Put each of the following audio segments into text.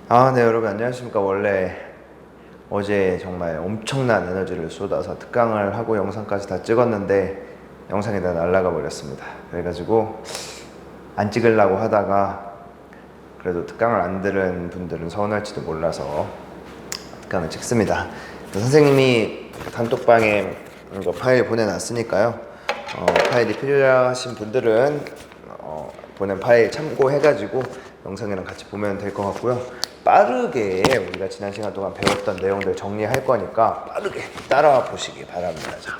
네, 여러분 안녕하십니까. 원래 어제 정말 엄청난 에너지를 쏟아서 특강을 하고 영상까지 다 찍었는데 영상이 다 날아가 버렸습니다. 그래가지고 안 찍으려고 하다가 그래도 특강을 안 들은 분들은 서운할지도 몰라서 특강을 찍습니다. 선생님이 단톡방에 이거 파일 보내놨으니까요. 파일이 필요하신 분들은 보낸 파일 참고해가지고 영상이랑 같이 보면 될 것 같고요. 빠르게 우리가 지난 시간 동안 배웠던 내용들 정리할 거니까 빠르게 따라와 보시기 바랍니다. 자,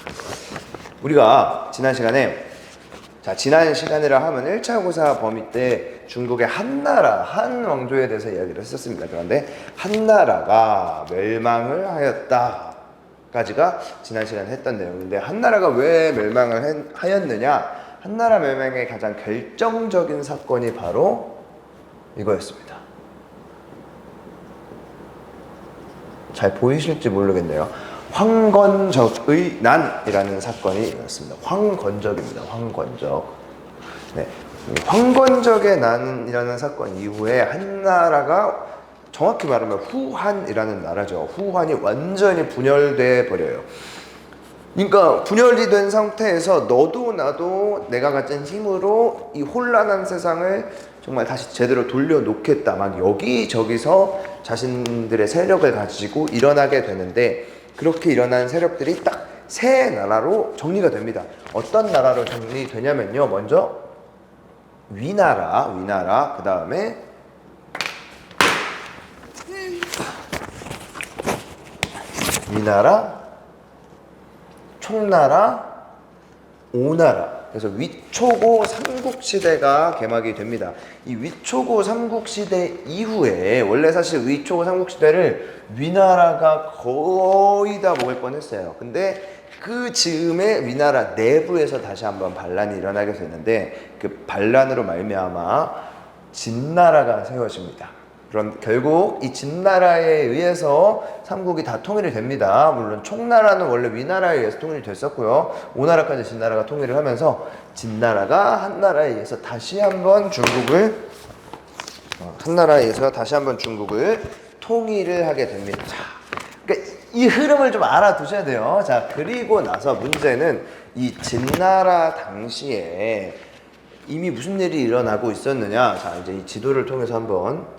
우리가 지난 시간이라 하면 1차 고사 범위 때 중국의 한나라, 한 왕조에 대해서 이야기를 했었습니다. 그런데 한나라가 멸망을 하였다 까지가 지난 시간에 했던 내용인데, 한나라가 왜 멸망을 하였느냐, 한나라 멸망의 가장 결정적인 사건이 바로 이거였습니다. 잘 보이실지 모르겠네요. 황건적의 난이라는 사건이 있었습니다. 황건적입니다. 황건적. 네, 황건적의 난이라는 사건 이후에 한나라가 정확히 말하면 후한이라는 나라죠. 후한이 완전히 분열돼 버려요. 그러니까 분열이 된 상태에서 너도 나도 내가 가진 힘으로 이 혼란한 세상을 정말 다시 제대로 돌려놓겠다, 막 여기저기서 자신들의 세력을 가지고 일어나게 되는데, 그렇게 일어난 세력들이 딱 세 나라로 정리가 됩니다. 어떤 나라로 정리되냐면요, 먼저 위나라, 그 다음에 위나라, 총나라, 오나라. 그래서 위초고 삼국시대가 개막이 됩니다. 이 위초고 삼국시대 이후에, 원래 사실 위초고 삼국시대를 위나라가 거의 다 먹을 뻔했어요. 근데 그 즈음에 위나라 내부에서 다시 한번 반란이 일어나게 되는데, 그 반란으로 말미암아 진나라가 세워집니다. 그럼 결국 이 진나라에 의해서 삼국이 다 통일이 됩니다. 물론 총나라는 원래 위나라에 의해서 통일이 됐었고요. 오나라까지 진나라가 통일을 하면서 진나라가 한나라에 의해서 다시 한번 중국을 통일을 하게 됩니다. 자, 그러니까 이 흐름을 좀 알아두셔야 돼요. 자, 그리고 나서 문제는 이 진나라 당시에 이미 무슨 일이 일어나고 있었느냐. 자, 이제 이 지도를 통해서 한번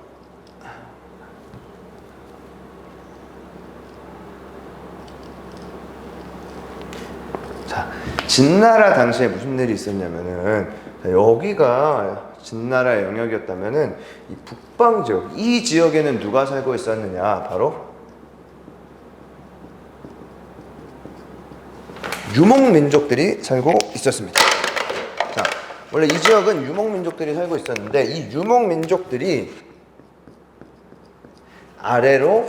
진나라 당시에 무슨 일이 있었냐면은, 여기가 진나라의 영역이었다면은 이 북방 지역, 이 지역에는 누가 살고 있었느냐, 바로 유목민족들이 살고 있었습니다. 자, 원래 이 지역은 유목민족들이 살고 있었는데, 이 유목민족들이 아래로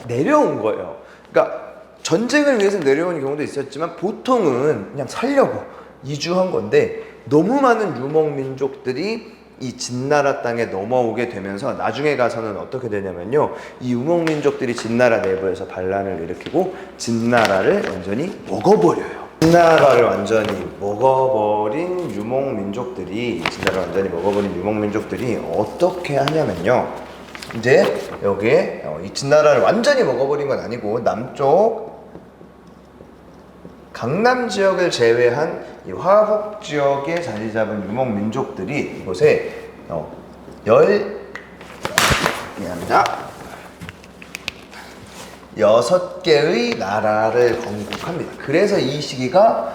내려온 거예요. 그러니까 전쟁을 위해서 내려오는 경우도 있었지만 보통은 그냥 살려고 이주한 건데, 너무 많은 유목민족들이 이 진나라 땅에 넘어오게 되면서 나중에 가서는 어떻게 되냐면요, 이 유목민족들이 진나라 내부에서 반란을 일으키고 진나라를 완전히 먹어버려요. 진나라를 완전히 먹어버린 유목민족들이 어떻게 하냐면요, 이제 여기에 이 진나라를 완전히 먹어버린 건 아니고, 남쪽 강남 지역을 제외한 이 화북 지역에 자리 잡은 유목 민족들이 이곳에 6개의 나라를 건국합니다. 그래서 이 시기가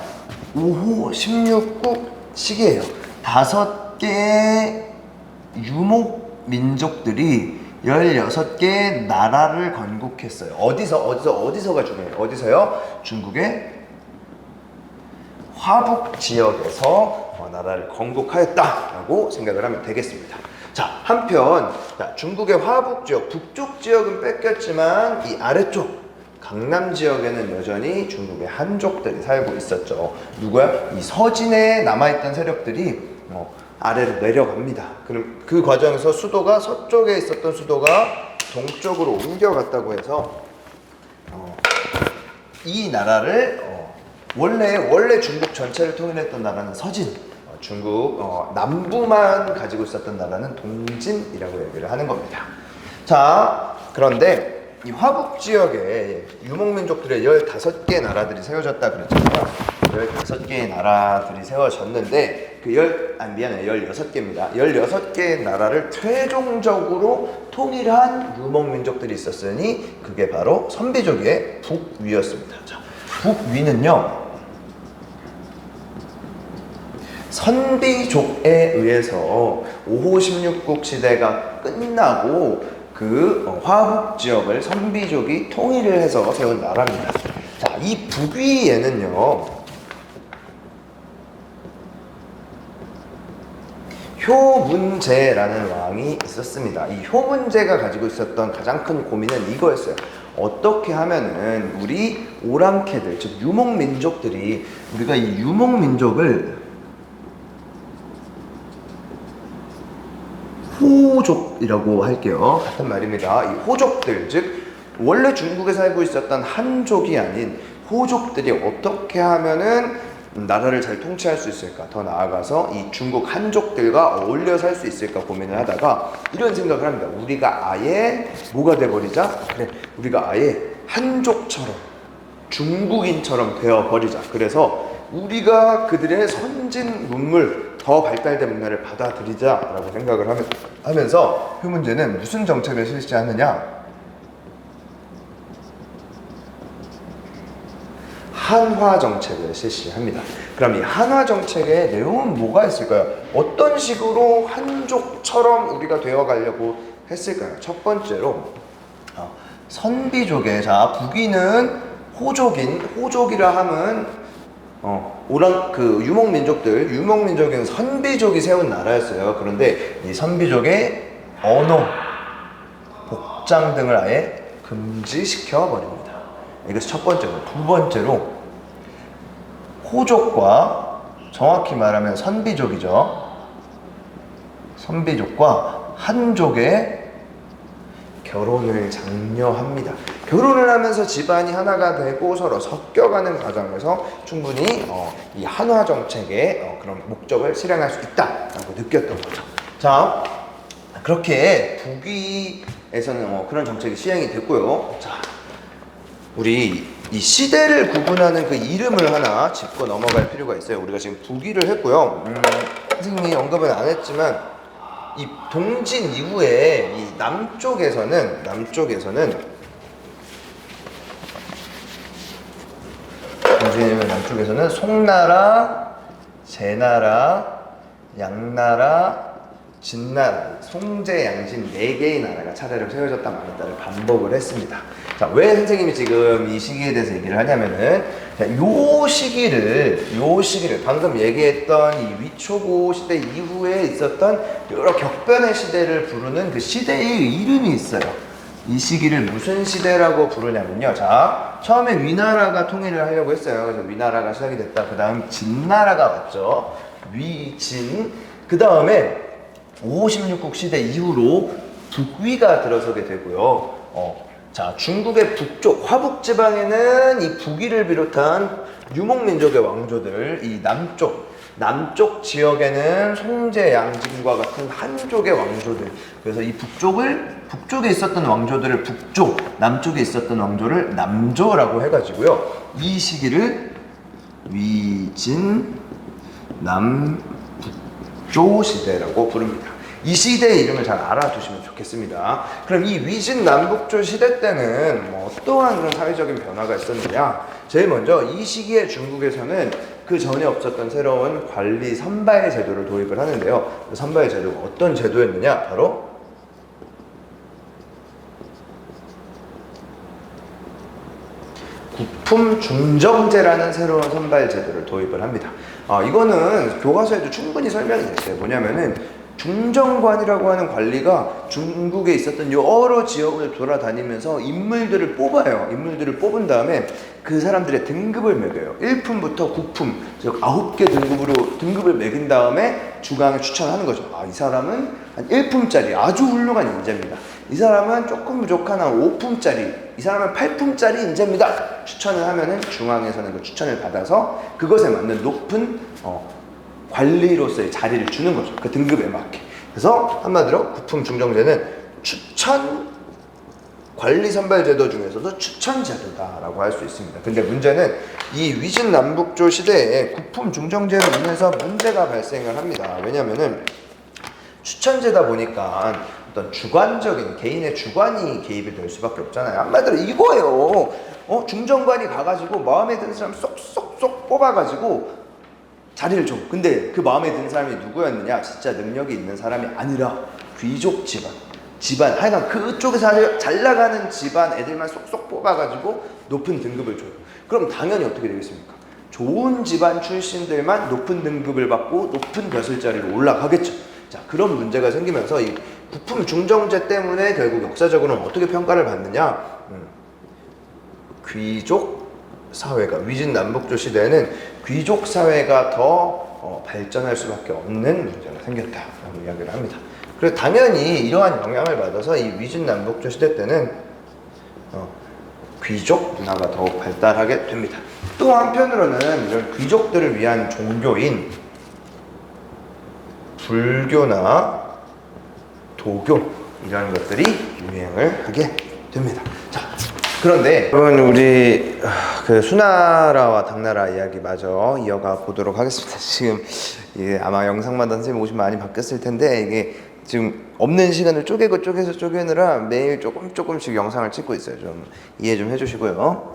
5호 16국 시기예요. 5개의 유목 민족들이 16개의 나라를 건국했어요. 어디서가 중요해요. 어디서요? 중국의 화북 지역에서 나라를 건국하였다라고 생각을 하면 되겠습니다. 자, 한편 중국의 화북 지역, 북쪽 지역은 뺏겼지만 이 아래쪽 강남 지역에는 여전히 중국의 한족들이 살고 있었죠. 누구야? 이 서진에 남아있던 세력들이 아래로 내려갑니다. 그럼 그 과정에서 수도가, 서쪽에 있었던 수도가 동쪽으로 옮겨갔다고 해서 이 나라를 원래 중국 전체를 통일했던 나라는 서진, 중국 남부만 가지고 있었던 나라는 동진이라고 얘기를 하는 겁니다. 자, 그런데 이 화북 지역에 유목민족들의 15개 나라들이 세워졌다 그랬잖아요. 15개의 나라들이 세워졌는데 16개입니다. 16개의 나라를 최종적으로 통일한 유목민족들이 있었으니 그게 바로 선비족의 북위였습니다. 자, 북위는요, 선비족에 의해서 5호 16국 시대가 끝나고 그 화북 지역을 선비족이 통일을 해서 세운 나라입니다. 자, 이 북위에는요, 효문제라는 왕이 있었습니다. 이 효문제가 가지고 있었던 가장 큰 고민은 이거였어요. 어떻게 하면은 우리 오랑캐들, 즉 유목민족들이, 우리가 이 유목민족을 호족이라고 할게요. 같은 말입니다. 이 호족들, 즉 원래 중국에 살고 있었던 한족이 아닌 호족들이 어떻게 하면은 나라를 잘 통치할 수 있을까? 더 나아가서 이 중국 한족들과 어울려 살 수 있을까 고민을 하다가 이런 생각을 합니다. 우리가 아예 뭐가 돼버리자? 그래, 우리가 아예 한족처럼, 중국인처럼 되어버리자. 그래서 우리가 그들의 선진 문물, 더 발달된 문화를 받아들이자라고 생각을 하면서 효문제는 무슨 정책을 실시하느냐? 한화 정책을 실시합니다. 그럼 이 한화 정책의 내용은 뭐가 있을까요? 어떤 식으로 한족처럼 우리가 되어가려고 했을까요? 첫 번째로 선비족의, 자, 북위는 호족이라 함은 유목민족인 선비족이 세운 나라였어요. 그런데 이 선비족의 언어, 복장 등을 아예 금지시켜 버립니다. 이것이 첫 번째로. 두 번째로, 호족과, 정확히 말하면 선비족이죠. 선비족과 한족의 결혼을 장려합니다. 결혼을 하면서 집안이 하나가 되고 서로 섞여가는 과정에서 충분히 이 한화 정책의 그런 목적을 실행할 수 있다라고 느꼈던 거죠. 자, 그렇게 북위에서는 그런 정책이 시행이 됐고요. 자, 우리 이 시대를 구분하는 그 이름을 하나 짚고 넘어갈 필요가 있어요. 우리가 지금 북위를 했고요. 선생님이 언급은 안 했지만 이 동진 이후에 이 남쪽에서는 송나라, 제나라, 양나라, 진나라, 송제, 양진 4개의 나라가 차례로 세워졌다 말았다를 반복을 했습니다. 자, 왜 선생님이 지금 이 시기에 대해서 얘기를 하냐면은, 요 시기를 방금 얘기했던 이 위초고 시대 이후에 있었던 여러 격변의 시대를 부르는 그 시대의 이름이 있어요. 이 시기를 무슨 시대라고 부르냐면요. 자, 처음에 위나라가 통일을 하려고 했어요. 그래서 위나라가 시작이 됐다. 그 다음 진나라가 왔죠. 위진. 그 다음에 5호 16국 시대 이후로 북위가 들어서게 되고요. 자, 중국의 북쪽 화북 지방에는 이 북위를 비롯한 유목민족의 왕조들, 이 남쪽 지역에는 송제, 양진과 같은 한족의 왕조들. 그래서 이 북쪽에 있었던 왕조들을 북조, 남쪽에 있었던 왕조를 남조라고 해가지고요. 이 시기를 위진 남북조 시대라고 부릅니다. 이 시대의 이름을 잘 알아두시면 좋겠습니다. 그럼 이 위진 남북조 시대 때는 어떠한 그런 사회적인 변화가 있었느냐? 제일 먼저 이 시기에 중국에서는 그 전에 없었던 새로운 관리 선발 제도를 도입을 하는데요. 그 선발 제도가 어떤 제도였느냐? 바로 구품 중정제라는 새로운 선발 제도를 도입을 합니다. 이거는 교과서에도 충분히 설명이 됐어요. 뭐냐면은 중정관이라고 하는 관리가 중국에 있었던 여러 지역을 돌아다니면서 인물들을 뽑아요. 인물들을 뽑은 다음에 그 사람들의 등급을 매겨요. 1품부터 9품, 즉 9개 등급을 매긴 다음에 중앙에 추천하는 거죠. 이 사람은 한 1품짜리 아주 훌륭한 인재입니다. 이 사람은 조금 부족한 한 5품짜리, 이 사람은 8품짜리 인재입니다. 추천을 하면은 중앙에서는 그 추천을 받아서 그것에 맞는 높은 관리로서의 자리를 주는 거죠. 그 등급에 맞게. 그래서 한마디로 구품 중정제는 추천 관리 선발 제도 중에서도 추천 제도다라고 할 수 있습니다. 근데 문제는 이 위진 남북조 시대에 국품 중정제로 인해서 문제가 발생을 합니다. 왜냐면은 추천제다 보니까 어떤 주관적인 개인의 주관이 개입이 될 수밖에 없잖아요. 한마디로 이거예요. 중정관이 가가지고 마음에 드는 사람 쏙쏙쏙 뽑아가지고 자리를 줘. 근데 그 마음에 드는 사람이 누구였느냐? 진짜 능력이 있는 사람이 아니라 귀족 집안 하여간 그쪽에서 잘 나가는 집안 애들만 쏙쏙 뽑아가지고 높은 등급을 줘요. 그럼 당연히 어떻게 되겠습니까? 좋은 집안 출신들만 높은 등급을 받고 높은 벼슬자리로 올라가겠죠. 자, 그런 문제가 생기면서 이 국품 중정제 때문에 결국 역사적으로는 어떻게 평가를 받느냐? 귀족 사회가 위진 남북조 시대에는 귀족 사회가 더 발전할 수밖에 없는 문제가 생겼다라고 이야기를 합니다. 그래서 당연히 이러한 영향을 받아서 이 위진 남북조 시대 때는 귀족 문화가 더욱 발달하게 됩니다. 또 한편으로는 이런 귀족들을 위한 종교인 불교나 도교 이런 것들이 유행을 하게 됩니다. 자, 그런데 여러분 우리 그 수나라와 당나라 이야기 마저 이어가 보도록 하겠습니다. 지금 이게 아마 영상마다 선생님 오시면 많이 바뀌었을 텐데 이게 지금 없는 시간을 쪼개느라 매일 조금씩 영상을 찍고 있어요. 좀 이해 좀 해주시고요.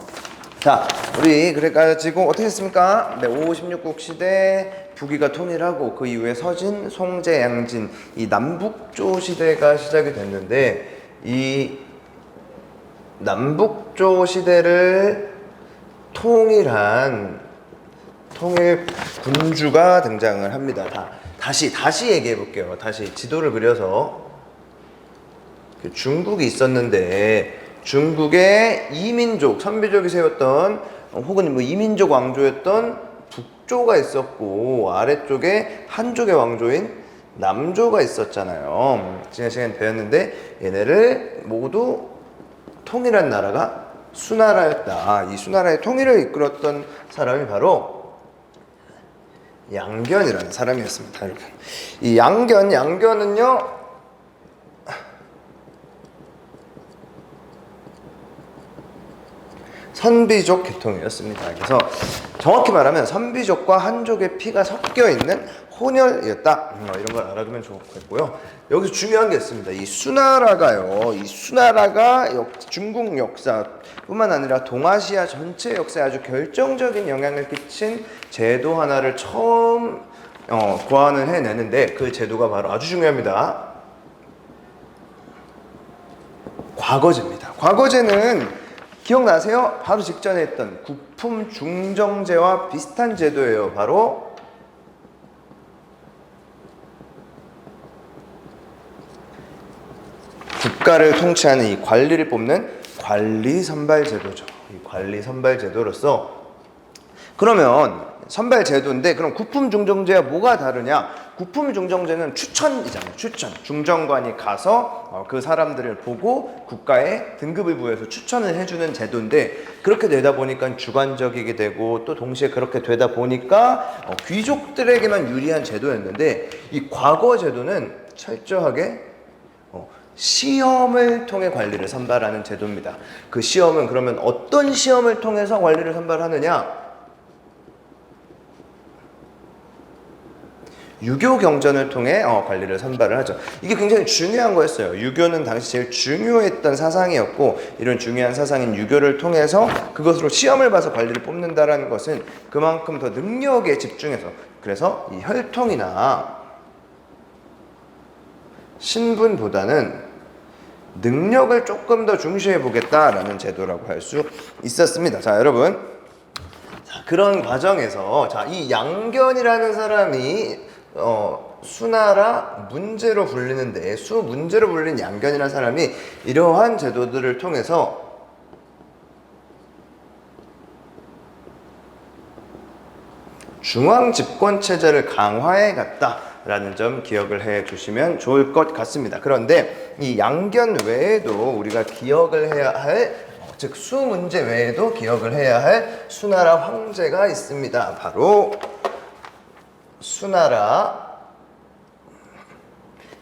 자, 우리 그래가지고 어떻게 했습니까? 네, 5, 16국 시대 북위가 통일하고 그 이후에 서진, 송제, 양진 이 남북조 시대가 시작이 됐는데 이 남북조 시대를 통일한 통일 군주가 등장을 합니다. 다시 얘기해 볼게요. 다시 지도를 그려서 중국이 있었는데 중국의 이민족, 선비족이 세웠던 혹은 뭐 이민족 왕조였던 북조가 있었고 아래쪽에 한족의 왕조인 남조가 있었잖아요. 지난 시간에 배웠는데 얘네를 모두 통일한 나라가 수나라였다. 이 수나라의 통일을 이끌었던 사람이 바로 양견이라는 사람이었습니다. 여러분. 이 양견은요 선비족 계통이었습니다. 그래서 정확히 말하면 선비족과 한족의 피가 섞여 있는 혼혈이었다. 이런 걸 알아두면 좋겠고요. 여기서 중요한 게 있습니다. 이 수나라가 중국 역사뿐만 아니라 동아시아 전체 역사에 아주 결정적인 영향을 끼친 제도 하나를 처음 고안을 해내는데 그 제도가 바로 아주 중요합니다. 과거제입니다. 과거제는 기억나세요? 바로 직전에 했던 국품 중정제와 비슷한 제도예요. 바로 국가를 통치하는 이 관리를 뽑는 관리 선발 제도죠. 이 관리 선발 제도로서 그러면 선발 제도인데 그럼 국품 중정제와 뭐가 다르냐? 국품 중정제는 추천이잖아요. 추천. 중정관이 가서 그 사람들을 보고 국가에 등급을 부여해서 추천을 해주는 제도인데 그렇게 되다 보니까 주관적이게 되고 또 동시에 그렇게 되다 보니까 귀족들에게만 유리한 제도였는데 이 과거 제도는 철저하게 시험을 통해 관리를 선발하는 제도입니다. 그 시험은 그러면 어떤 시험을 통해서 관리를 선발하느냐? 유교 경전을 통해 관리를 선발을 하죠. 이게 굉장히 중요한 거였어요. 유교는 당시 제일 중요했던 사상이었고 이런 중요한 사상인 유교를 통해서 그것으로 시험을 봐서 관리를 뽑는다라는 것은 그만큼 더 능력에 집중해서 그래서 이 혈통이나 신분보다는 능력을 조금 더 중시해 보겠다라는 제도라고 할 수 있었습니다. 자, 여러분. 자, 그런 과정에서 이 양견이라는 사람이 수나라 문제로 불리는데 수문제로 불린 양견이라는 사람이 이러한 제도들을 통해서 중앙 집권 체제를 강화해 갔다라는 점 기억을 해 주시면 좋을 것 같습니다. 그런데 이 양견 외에도 우리가 기억을 해야 할 즉 수문제 외에도 기억을 해야 할 수나라 황제가 있습니다. 바로 수나라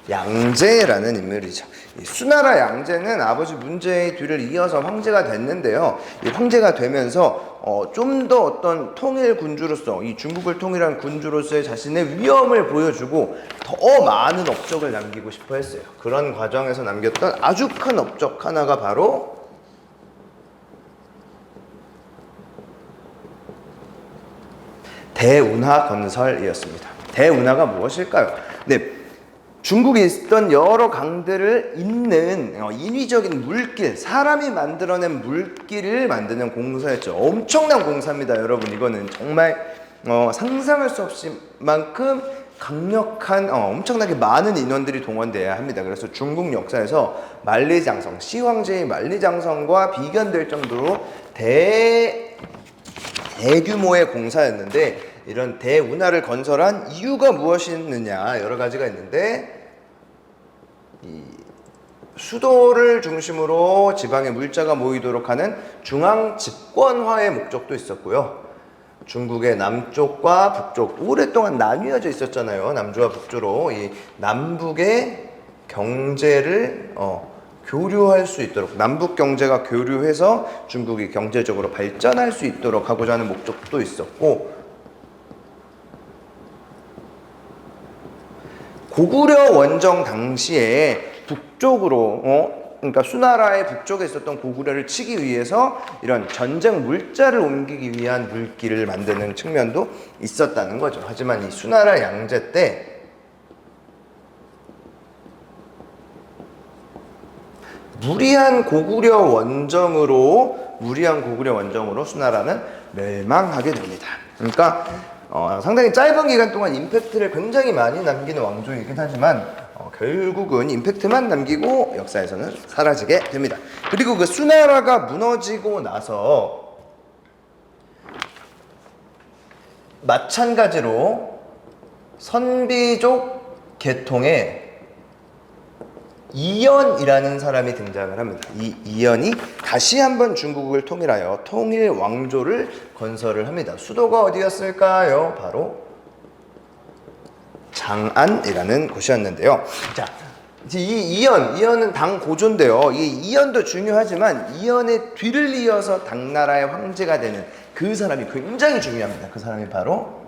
양제라는 인물이죠. 이 수나라 양제는 아버지 문제의 뒤를 이어서 황제가 됐는데요. 이 황제가 되면서 좀 더 어떤 통일 군주로서, 이 중국을 통일한 군주로서의 자신의 위엄을 보여주고 더 많은 업적을 남기고 싶어 했어요. 그런 과정에서 남겼던 아주 큰 업적 하나가 바로 대운하 건설이었습니다. 대운하가 무엇일까요? 네, 중국에 있었던 여러 강들을 잇는 인위적인 물길, 사람이 만들어낸 물길을 만드는 공사였죠. 엄청난 공사입니다, 여러분. 이거는 정말 상상할 수 없을 만큼 강력한 엄청나게 많은 인원들이 동원돼야 합니다. 그래서 중국 역사에서 만리장성, 시황제의 만리장성과 비견될 정도로 대규모의 공사였는데, 이런 대운하를 건설한 이유가 무엇이었느냐, 여러 가지가 있는데, 이 수도를 중심으로 지방의 물자가 모이도록 하는 중앙 집권화의 목적도 있었고요. 중국의 남쪽과 북쪽, 오랫동안 나뉘어져 있었잖아요. 남조와 북조로. 이 남북의 경제를 교류할 수 있도록, 남북 경제가 교류해서 중국이 경제적으로 발전할 수 있도록 하고자 하는 목적도 있었고, 고구려 원정 당시에 북쪽으로 그러니까 수나라의 북쪽에 있었던 고구려를 치기 위해서 이런 전쟁 물자를 옮기기 위한 물길을 만드는 측면도 있었다는 거죠. 하지만 이 수나라 양제 때 무리한 고구려 원정으로 수나라는 멸망하게 됩니다. 그러니까 상당히 짧은 기간 동안 임팩트를 굉장히 많이 남기는 왕조이긴 하지만 결국은 임팩트만 남기고 역사에서는 사라지게 됩니다. 그리고 그 수나라가 무너지고 나서 마찬가지로 선비족 계통의 이연이라는 사람이 등장을 합니다. 이 이연이 다시 한번 중국을 통일하여 통일 왕조를 건설을 합니다. 수도가 어디였을까요? 바로 장안이라는 곳이었는데요. 자, 이 이연은 당 고조인데요. 이 이연도 중요하지만 이연의 뒤를 이어서 당나라의 황제가 되는 그 사람이 굉장히 중요합니다. 그 사람이 바로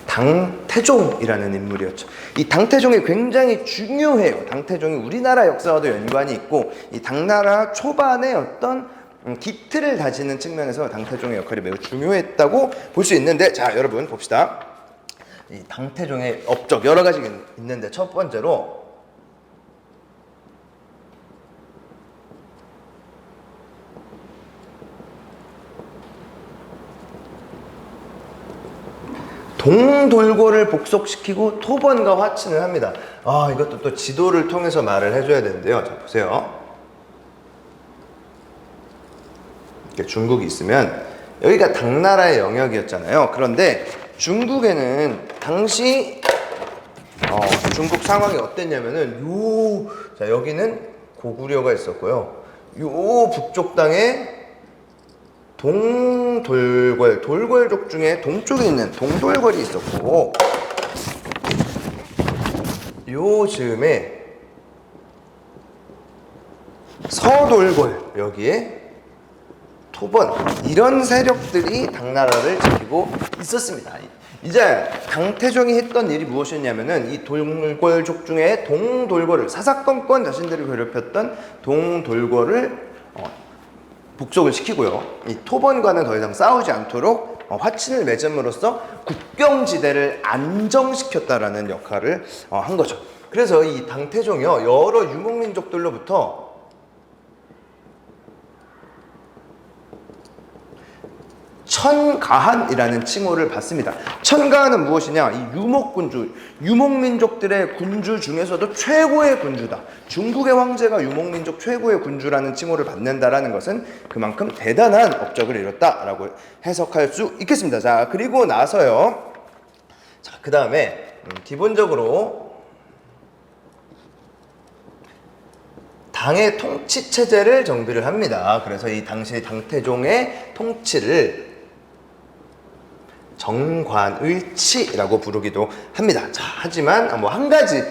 당태종이라는 인물이었죠. 이 당태종이 굉장히 중요해요. 당태종이 우리나라 역사와도 연관이 있고, 이 당나라 초반의 어떤 기틀을 다지는 측면에서 당태종의 역할이 매우 중요했다고 볼 수 있는데, 자, 여러분 봅시다. 이 당태종의 업적 여러 가지가 있는데, 첫 번째로 동돌고를 복속시키고 토번과 화친을 합니다. 이것도 또 지도를 통해서 말을 해줘야 되는데요. 자, 보세요. 이렇게 중국이 있으면 여기가 당나라의 영역이었잖아요. 그런데 중국에는 당시 중국 상황이 어땠냐면은 자, 여기는 고구려가 있었고요. 요 북쪽 땅에 돌궐족 중에 동쪽에 있는 동돌궐이 있었고, 요 즈음에 서돌궐, 여기에 토번, 이런 세력들이 당나라를 지키고 있었습니다. 이제 당태종이 했던 일이 무엇이었냐면은 이 돌궐족 중에 동돌궐을, 사사건건 자신들을 괴롭혔던 동돌궐을 복속을 시키고요. 이 토번과는 더 이상 싸우지 않도록 화친을 맺음으로써 국경지대를 안정시켰다라는 역할을 한 거죠. 그래서 이 당태종이요, 여러 유목민족들로부터 천가한이라는 칭호를 받습니다. 천가한은 무엇이냐? 이 유목군주, 유목민족들의 군주 중에서도 최고의 군주다. 중국의 황제가 유목민족 최고의 군주라는 칭호를 받는다라는 것은 그만큼 대단한 업적을 이뤘다라고 해석할 수 있겠습니다. 자, 그리고 나서요. 자, 그 다음에 기본적으로 당의 통치 체제를 정비를 합니다. 그래서 이 당시 당태종의 통치를 정관을치라고 부르기도 합니다. 자, 하지만 뭐 한 가지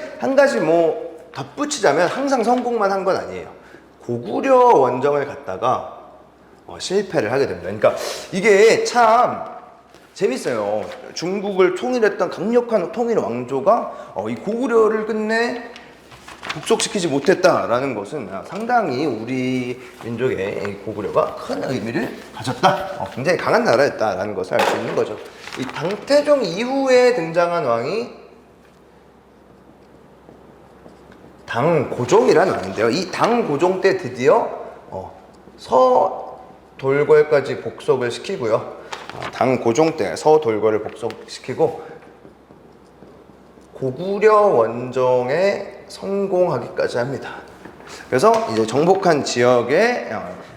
뭐 덧붙이자면 항상 성공만 한 건 아니에요. 고구려 원정을 갔다가 실패를 하게 됩니다. 그러니까 이게 참 재밌어요. 중국을 통일했던 강력한 통일 왕조가 이 고구려를 끝내 복속시키지 못했다라는 것은 상당히 우리 민족의 이 고구려가 큰 의미를 가졌다. 굉장히 강한 나라였다라는 것을 알 수 있는 거죠. 이 당태종 이후에 등장한 왕이 당고종이라는 왕인데요. 이 당고종 때 드디어 서돌궐까지 복속을 시키고요. 당고종 때 서돌궐을 복속시키고 고구려 원정에 성공하기까지 합니다. 그래서 이제 정복한 지역에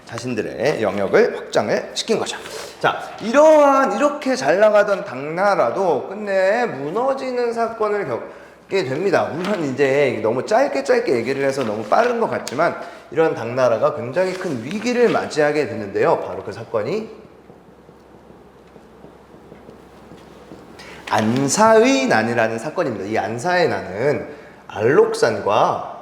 자신들의 영역을 확장을 시킨 거죠. 자, 이렇게 잘 나가던 당나라도 끝내 무너지는 사건을 겪게 됩니다. 물론 이제 너무 짧게 얘기를 해서 너무 빠른 것 같지만 이런 당나라가 굉장히 큰 위기를 맞이하게 됐는데요. 바로 그 사건이 안사의 난이라는 사건입니다. 이 안사의 난은 알록산과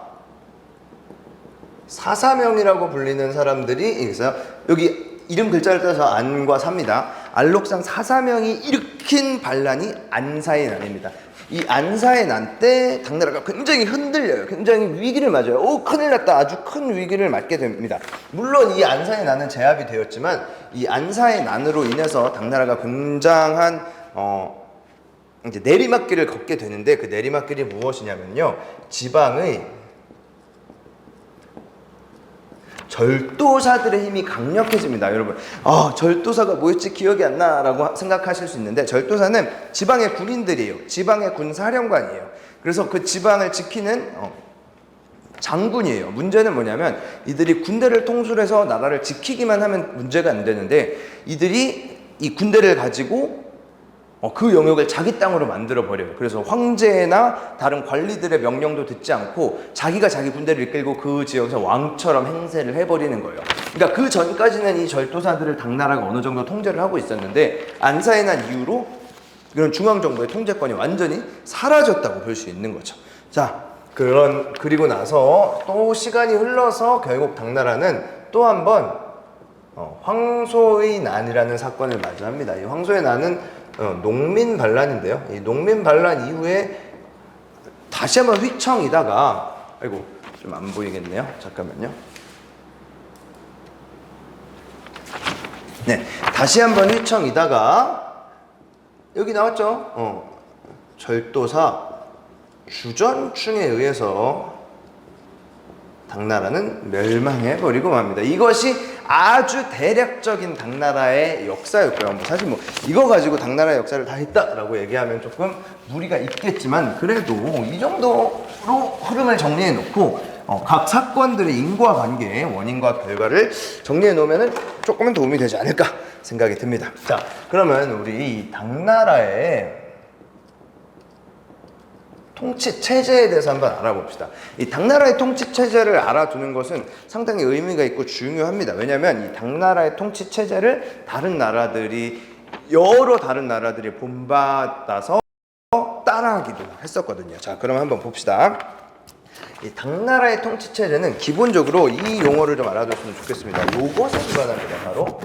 사사명이라고 불리는 사람들이 있어요. 여기 이름 글자를 따서 안과 사입니다. 알록산 사사명이 일으킨 반란이 안사의 난입니다. 이 안사의 난 때 당나라가 굉장히 흔들려요. 굉장히 위기를 맞아요. 큰일 났다. 아주 큰 위기를 맞게 됩니다. 물론 이 안사의 난은 제압이 되었지만 이 안사의 난으로 인해서 당나라가 굉장한 이제 내리막길을 걷게 되는데 그 내리막길이 무엇이냐면요. 지방의 절도사들의 힘이 강력해집니다. 여러분, 절도사가 뭐였지 기억이 안 나라고 생각하실 수 있는데 절도사는 지방의 군인들이에요. 지방의 군사령관이에요. 그래서 그 지방을 지키는 장군이에요. 문제는 뭐냐면 이들이 군대를 통솔해서 나라를 지키기만 하면 문제가 안 되는데 이들이 이 군대를 가지고 그 영역을 자기 땅으로 만들어 버려요. 그래서 황제나 다른 관리들의 명령도 듣지 않고 자기가 자기 군대를 이끌고 그 지역에서 왕처럼 행세를 해버리는 거예요. 그러니까 그 전까지는 이 절도사들을 당나라가 어느 정도 통제를 하고 있었는데 안사의 난 이후로 이런 중앙정부의 통제권이 완전히 사라졌다고 볼 수 있는 거죠. 자, 그리고 나서 또 시간이 흘러서 결국 당나라는 또 한 번 황소의 난이라는 사건을 맞이합니다. 이 황소의 난은 농민 반란인데요. 이 농민 반란 이후에 다시 한번 휘청이다가 좀 안 보이겠네요. 잠깐만요. 네, 다시 한번 휘청이다가 여기 나왔죠. 절도사 주전충에 의해서 당나라는 멸망해버리고 맙니다. 이것이 아주 대략적인 당나라의 역사였고요. 사실 이거 가지고 당나라의 역사를 다 했다라고 얘기하면 조금 무리가 있겠지만 그래도 이 정도로 흐름을 정리해 놓고 각 사건들의 인과관계, 원인과 결과를 정리해 놓으면 조금은 도움이 되지 않을까 생각이 듭니다. 자, 그러면 우리 이 당나라의 통치 체제에 대해서 한번 알아봅시다. 이 당나라의 통치 체제를 알아두는 것은 상당히 의미가 있고 중요합니다. 왜냐하면 이 당나라의 통치 체제를 여러 다른 나라들이 본받아서 따라하기도 했었거든요. 자, 그럼 한번 봅시다. 이 당나라의 통치 체제는 기본적으로 이 용어를 좀 알아두셨으면 좋겠습니다. 요것에 기반합니다. 바로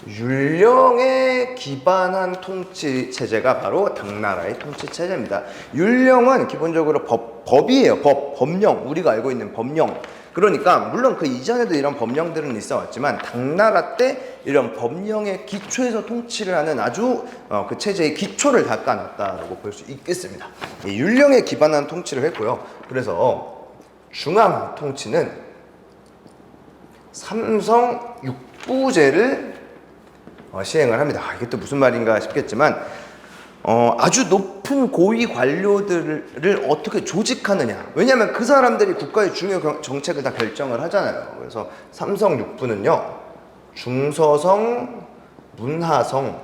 율령에 기반한 통치 체제가 바로 당나라의 통치 체제입니다. 율령은 기본적으로 법이에요. 법령, 우리가 알고 있는 법령. 그러니까 물론 그 이전에도 이런 법령들은 있어 왔지만 당나라 때 이런 법령의 기초에서 통치를 하는 아주 그 체제의 기초를 닦아놨다라고 볼 수 있겠습니다. 이 율령에 기반한 통치를 했고요. 그래서 중앙 통치는 삼성 육부제를 시행을 합니다. 이게 또 무슨 말인가 싶겠지만 아주 높은 고위 관료들을 어떻게 조직하느냐. 왜냐하면 그 사람들이 국가의 중요 정책을 다 결정을 하잖아요. 그래서 삼성 육부는요, 중서성, 문하성,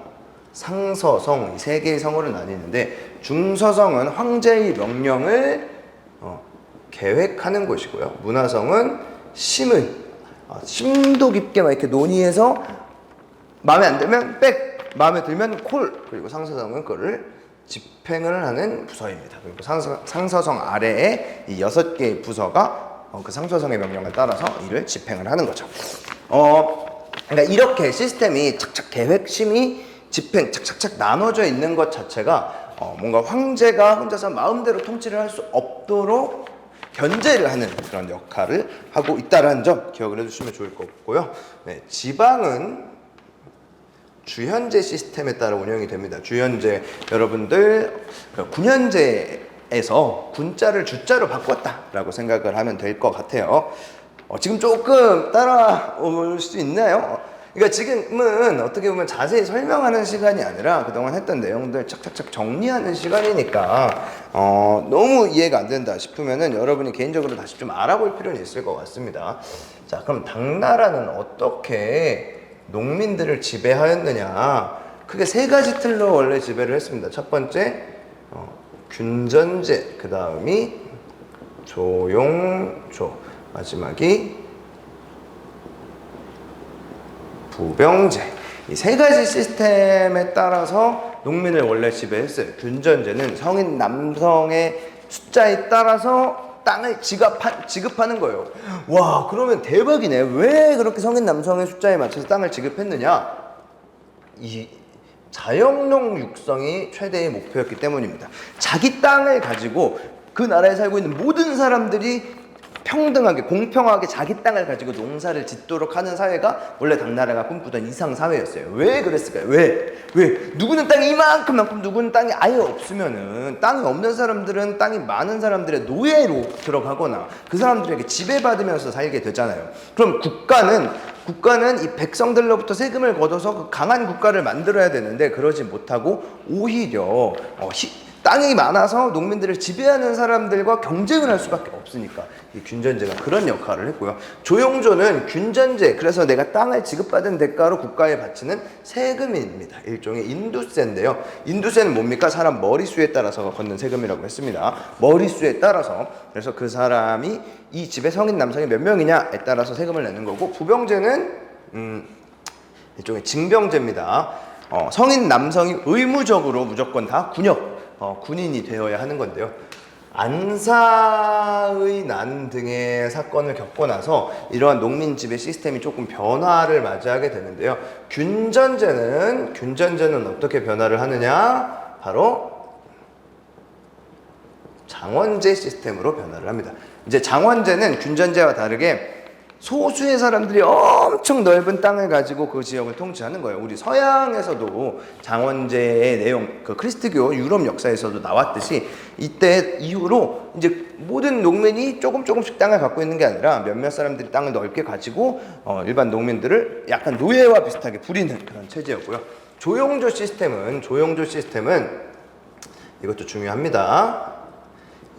상서성 이 세 개의 성으로 나뉘는데 중서성은 황제의 명령을 계획하는 곳이고요. 문하성은 심의, 심도 깊게 막 이렇게 논의해서 마음에 안 들면 백, 마음에 들면 콜, 그리고 상서성은 그거를 집행을 하는 부서입니다. 그리고 상서성 아래에 이 6개의 부서가 그 상서성의 명령을 따라서 이를 집행을 하는 거죠. 그러니까 이렇게 시스템이 착착 계획, 심의, 집행 착착착 나눠져 있는 것 자체가 뭔가 황제가 혼자서 마음대로 통치를 할 수 없도록 견제를 하는 그런 역할을 하고 있다는 점 기억을 해주시면 좋을 것 같고요. 네, 지방은 주현제 시스템에 따라 운영이 됩니다. 주현제, 여러분들 군현제에서 군자를 주자로 바꿨다라고 생각을 하면 될 것 같아요. 지금 조금 따라올 수 있나요? 그러니까 지금은 어떻게 보면 자세히 설명하는 시간이 아니라 그동안 했던 내용들 착착착 정리하는 시간이니까 너무 이해가 안 된다 싶으면은 여러분이 개인적으로 다시 좀 알아볼 필요는 있을 것 같습니다. 자, 그럼 당나라는 어떻게 농민들을 지배하였느냐? 크게 3가지 틀로 원래 지배를 했습니다. 첫 번째 균전제, 그 다음이 조용조, 마지막이 부병제. 이 3가지 시스템에 따라서 농민을 원래 지배했어요. 균전제는 성인 남성의 숫자에 따라서 땅을 지급하는 거예요. 와, 그러면 대박이네. 왜 그렇게 성인 남성의 숫자에 맞춰서 땅을 지급했느냐? 이 자영농 육성이 최대의 목표였기 때문입니다. 자기 땅을 가지고 그 나라에 살고 있는 모든 사람들이 평등하게, 공평하게 자기 땅을 가지고 농사를 짓도록 하는 사회가 원래 당나라가 꿈꾸던 이상 사회였어요. 왜 그랬을까요? 왜? 누구는 땅이 이만큼 많고 누구는 땅이 아예 없으면은 땅이 없는 사람들은 땅이 많은 사람들의 노예로 들어가거나 그 사람들에게 지배받으면서 살게 되잖아요. 그럼 국가는 이 백성들로부터 세금을 걷어서 그 강한 국가를 만들어야 되는데 그러지 못하고 오히려 땅이 많아서 농민들을 지배하는 사람들과 경쟁을 할 수밖에 없으니까 이 균전제가 그런 역할을 했고요. 조용조는 균전제, 그래서 내가 땅을 지급받은 대가로 국가에 바치는 세금입니다. 일종의 인두세인데요. 인두세는 뭡니까? 사람 머리수에 따라서 걷는 세금이라고 했습니다. 머리수에 따라서. 그래서 그 사람이 이 집에 성인 남성이 몇 명이냐에 따라서 세금을 내는 거고, 부병제는 일종의 징병제입니다. 성인 남성이 의무적으로 무조건 다 군인이 되어야 하는 건데요. 안사의 난 등의 사건을 겪고 나서 이러한 농민 지배 시스템이 조금 변화를 맞이하게 되는데요. 균전제는 어떻게 변화를 하느냐? 바로 장원제 시스템으로 변화를 합니다. 이제 장원제는 균전제와 다르게 소수의 사람들이 엄청 넓은 땅을 가지고 그 지역을 통치하는 거예요. 우리 서양에서도 장원제의 내용, 그 크리스트교 유럽 역사에서도 나왔듯이 이때 이후로 이제 모든 농민이 조금씩 땅을 갖고 있는 게 아니라 몇몇 사람들이 땅을 넓게 가지고 일반 농민들을 약간 노예와 비슷하게 부리는 그런 체제였고요. 조용조 시스템은 이것도 중요합니다.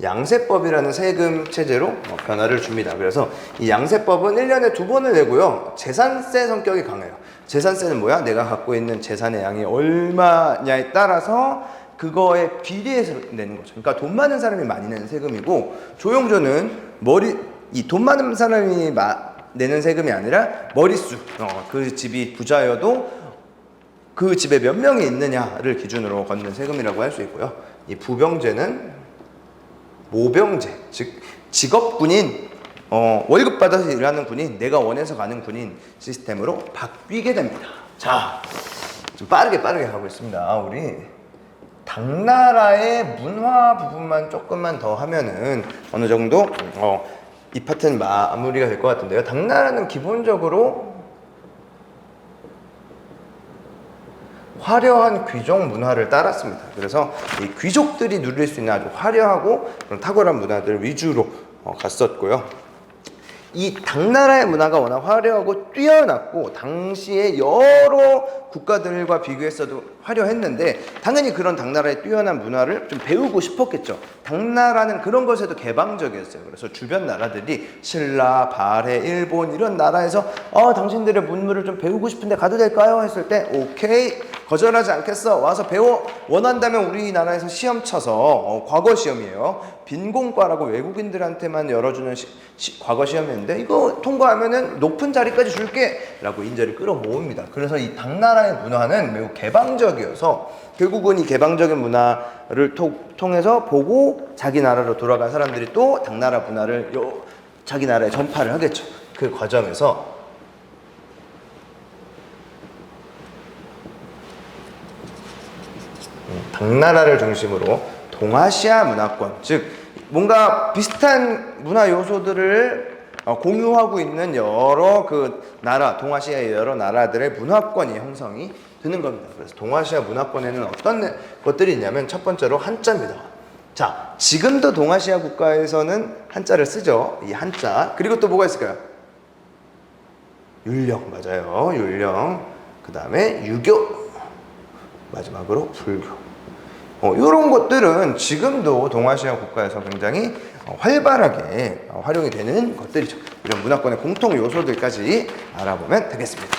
양세법이라는 세금 체제로 변화를 줍니다. 그래서 이 양세법은 1년에 2번을 내고요. 재산세 성격이 강해요. 재산세는 뭐야? 내가 갖고 있는 재산의 양이 얼마냐에 따라서 그거에 비례해서 내는 거죠. 그러니까 돈 많은 사람이 많이 내는 세금이고, 조용조는 이 돈 많은 사람이 내는 세금이 아니라 머릿수, 그 집이 부자여도 그 집에 몇 명이 있느냐를 기준으로 걷는 세금이라고 할 수 있고요. 이 부병제는 모병제, 즉 직업군인, 월급 받아서 일하는 군인, 내가 원해서 가는 군인 시스템으로 바뀌게 됩니다. 자, 좀 빠르게 가고 있습니다. 우리 당나라의 문화 부분만 조금만 더 하면은 어느 정도 이 파트는 마무리가 될 것 같은데요. 당나라는 기본적으로 화려한 귀족 문화를 따랐습니다. 그래서 이 귀족들이 누릴 수 있는 아주 화려하고 그런 탁월한 문화들 위주로 갔었고요. 이 당나라의 문화가 워낙 화려하고 뛰어났고 당시에 여러 국가들과 비교했어도 화려했는데 당연히 그런 당나라의 뛰어난 문화를 좀 배우고 싶었겠죠. 당나라는 그런 것에도 개방적이었어요. 그래서 주변 나라들이 신라, 발해, 일본 이런 나라에서 당신들의 문물을 좀 배우고 싶은데 가도 될까요? 했을 때 오케이 거절하지 않겠어? 와서 배워. 원한다면 우리나라에서 시험 쳐서 과거 시험이에요. 빈공과라고 외국인들한테만 열어주는 과거 시험이었는데 이거 통과하면은 높은 자리까지 줄게 라고 인재를 끌어모읍니다. 그래서 이 당나라의 문화는 매우 개방적이어서 결국은 이 개방적인 문화를 통해서 보고 자기 나라로 돌아간 사람들이 또 당나라 문화를 자기 나라에 전파를 하겠죠. 그 과정에서 당나라를 중심으로 동아시아 문화권, 즉 뭔가 비슷한 문화 요소들을 공유하고 있는 여러 그 나라, 동아시아의 여러 나라들의 문화권이 형성이 되는 겁니다. 그래서 동아시아 문화권에는 어떤 것들이 있냐면 첫 번째로 한자입니다. 자, 지금도 동아시아 국가에서는 한자를 쓰죠. 이 한자. 그리고 또 뭐가 있을까요? 율령, 맞아요. 율령. 그 다음에 유교. 마지막으로 불교. 이런 것들은 지금도 동아시아 국가에서 굉장히 활발하게 활용이 되는 것들이죠. 이런 문화권의 공통 요소들까지 알아보면 되겠습니다.